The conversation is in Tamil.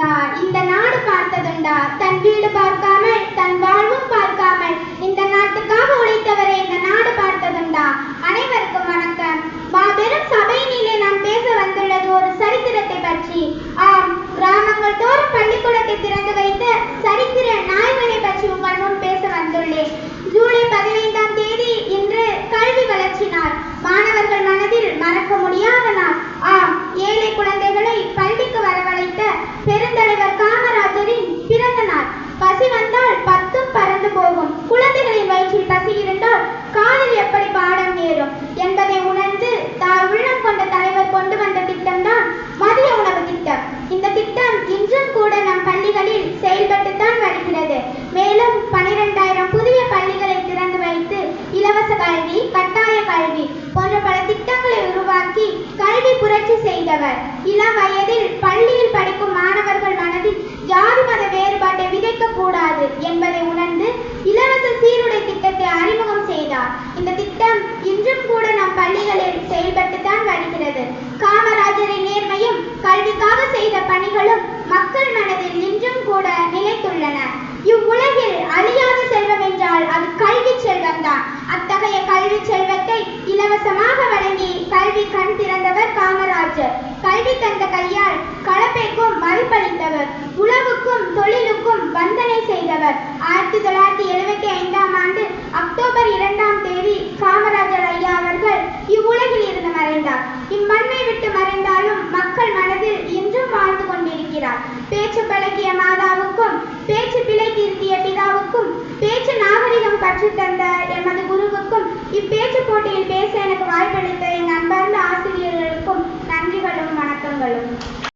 இந்த நாடு பார்த்ததுண்டா? தன் வீடு பார்க்காமல் தன் வாழ்வும் பார்க்காமல் இந்த நாட்டுக்காக உழைத்தவரை இந்த நாடு பார்த்ததுண்டா? அனைவருக்கும் வணக்கம். மாபெரும் சபையினிலே நான் பேச வந்துள்ளது ஒரு சரித்திரத்தை பற்றி. ஆம், கிராமங்கள் தோறும் பள்ளிக்கூடத்தை திறந்து வைத்த சரித்திர நாயகனை பற்றி உங்கள் முன் பேச வந்துள்ளேன். ஜூலை 15ஆம் தேதி இன்று கல்வி வளர்ச்சி நாள். மாணவர்கள் மனதில் மறக்க முடியாத நாள். ஆம், ஏழை குழந்தைகளை பள்ளிக்கு வரவழைத்த பெருந்தலைவர் காமராஜரின் பிறந்த நாள். பசி வந்தால் 10ம் பறந்து போகும். குழந்தைகளின் வயிற்றில் பசி இருந்தால் காதில் எப்படி பாடம் ஏறும் என்பதை உணர்ந்து தாய் உள்ளம் கொண்ட தலைவர் கொண்டு வந்த திட்டம்தான் மதிய உணவு திட்டம். இந்த திட்டம் இன்றும் கூட நம் பள்ளிகளில் செயல்பட்டுத்தான் வருகிறது. மேலும் 12,000 புதிய பள்ளிகளை திறந்து வைத்து இலவச கல்வி, கட்டாய கல்வி போன்ற பல திட்டங்களை உருவாக்கி கல்வி புரட்சி செய்தவர். இளம் வயதில் பள்ளியில் படிக்கும் மாணவர்கள் மனதில் ஜாதி மத வேறுபாட்டை விதைக்க கூடாது என்பதை உணர்ந்து இலவச சீருடை திட்டத்தை அறிமுகம் செய்தார். இந்த திட்டம் இன்றும் கூட நம் பள்ளிகளில் செயல்பட்டுத்தான் வருகிறது. காமராஜரின் நேர்மையும் கல்விக்காக செய்த பணிகளும் மக்கள் மனதில் இன்றும் கூட நிலைத்துள்ளன. இவ்வுலகில் அழியாத செல்வம் என்றால் அது கல்வி செல்வம்தான். அத்தகைய கல்வி செல்வத்தை இலவசமாக வழங்கி கல்வி கண் திறந்தவர் காமராஜர். கல்வி தந்த கையால் கலப்பைக்கும் மதிப்பளித்தவர். உழவுக்கும் தொழிலுக்கும் வந்தனை செய்தவர். 1975ஆம் ஆண்டு அக்டோபர் 2ஆம் தேதி காமராஜர் ஐயா அவர்கள் இவ்வுலகில் இருந்து மறைந்தார். இம்மண்ணை விட்டு மறைந்தாலும் மக்கள் மனதில் இன்றும் வாழ்ந்து கொண்டிருக்கிறார். பேச்சு பழகிய மாதாவுக்கும் பேச்சு பிழை திருத்திய பிதாவுக்கும் பேச்சு நாகரிகம் கற்றுத்தந்த எமது குருவுக்கும் இப்பேச்சு போட்டியில் பேச எனக்கு வாய்ப்பளித்த என்